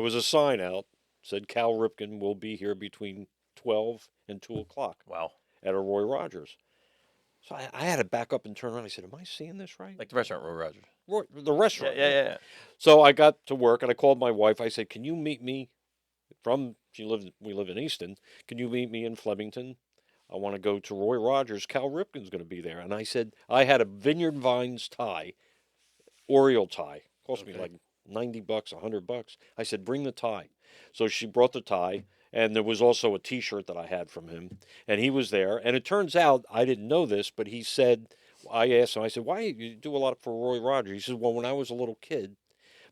was a sign out, said Cal Ripken will be here between 12 and 2 o'clock Wow. at a Roy Rogers. So I had to back up and turn around. I said, "Am I seeing this right?" Like the restaurant, Roy Rogers. The Yeah, restaurant. yeah, yeah. So I got to work and I called my wife. I said, "Can you meet me we live in Easton. Can you meet me in Flemington? I want to go to Roy Rogers. Cal Ripken's going to be there." And I said, I had a Vineyard Vines tie, Oriole tie. Cost me Okay. like $90, $100. I said, "Bring the tie." So she brought the tie, and there was also a T-shirt that I had from him, and he was there. And it turns out I didn't know this, but he said, I asked him, I said, "Why you do a lot for Roy Rogers?" He said, "Well, when I was a little kid,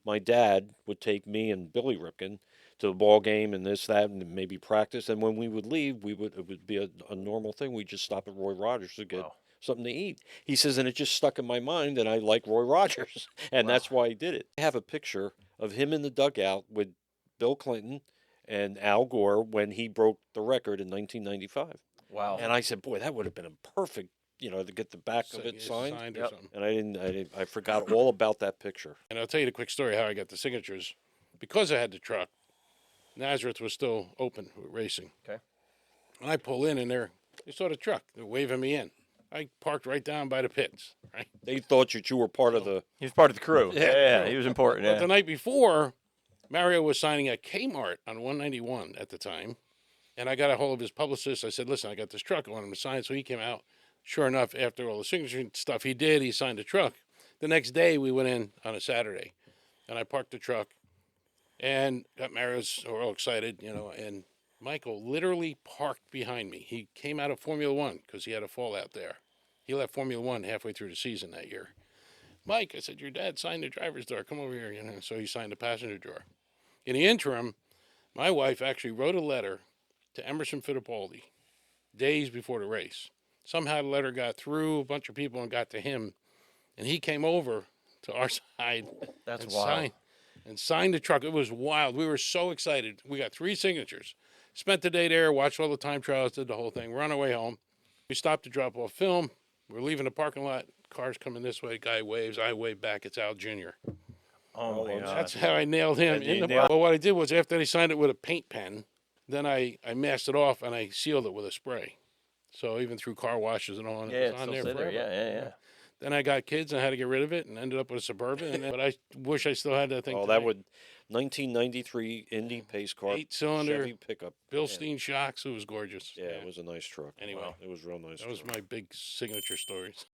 my dad would take me and Billy Ripken to the ball game and this, that, and maybe practice. And when we would leave, it would be a normal thing. We'd just stop at Roy Rogers to get Wow. something to eat." He says, and it just stuck in my mind, and I like Roy Rogers, and Wow. that's why he did it. I have a picture of him in the dugout with Bill Clinton and Al Gore when he broke the record in 1995. Wow. And I said, "Boy, that would have been a perfect, to get the back of it It's signed." or Yep. something. And I forgot all about that picture. And I'll tell you the quick story how I got the signatures. Because I had the truck, Nazareth was still open with racing. Okay. And I pull in, and they saw the truck. They're waving me in. I parked right down by the pits, right? They thought that you were part of the. He was part of the crew. Yeah. Yeah, he was important. But Yeah. the night before, Mario was signing at Kmart on 191 at the time. And I got a hold of his publicist. I said, "Listen, I got this truck. I want him to sign." So he came out. Sure enough, after all the signature stuff he did, he signed the truck. The next day, we went in on a Saturday, and I parked the truck and got Mario's. We're all excited, and Michael literally parked behind me. He came out of Formula One because he had a fallout there. He left Formula One halfway through the season that year. "Mike," I said, "your dad signed the driver's door. Come over here." So he signed the passenger door. In the interim, my wife actually wrote a letter to Emerson Fittipaldi days before the race. Somehow the letter got through a bunch of people and got to him, and he came over to our side That's and wild. signed the truck. It was wild. We were so excited. We got 3 signatures. Spent the day there, watched all the time trials, did the whole thing. We're on our way home. We stopped to drop off film. We're leaving the parking lot. Cars coming this way. Guy waves. I wave back. It's Al Jr. Oh my Oh, God. That's how I nailed him. And you nailed- But what I did was after they signed it with a paint pen, then I masked it off and I sealed it with a spray. So even through car washes and all, and Yeah, it it's was on still there sit there. forever. Yeah, yeah, yeah. Then I got kids and I had to get rid of it and ended up with a Suburban. But I wish I still had that thing. Oh, today. that would 1993 Indy pace car, 8-cylinder Chevy pickup. Bilstein shocks. It was gorgeous. Yeah, it was a nice truck. Anyway. It was real nice. That was truck. my big signature stories.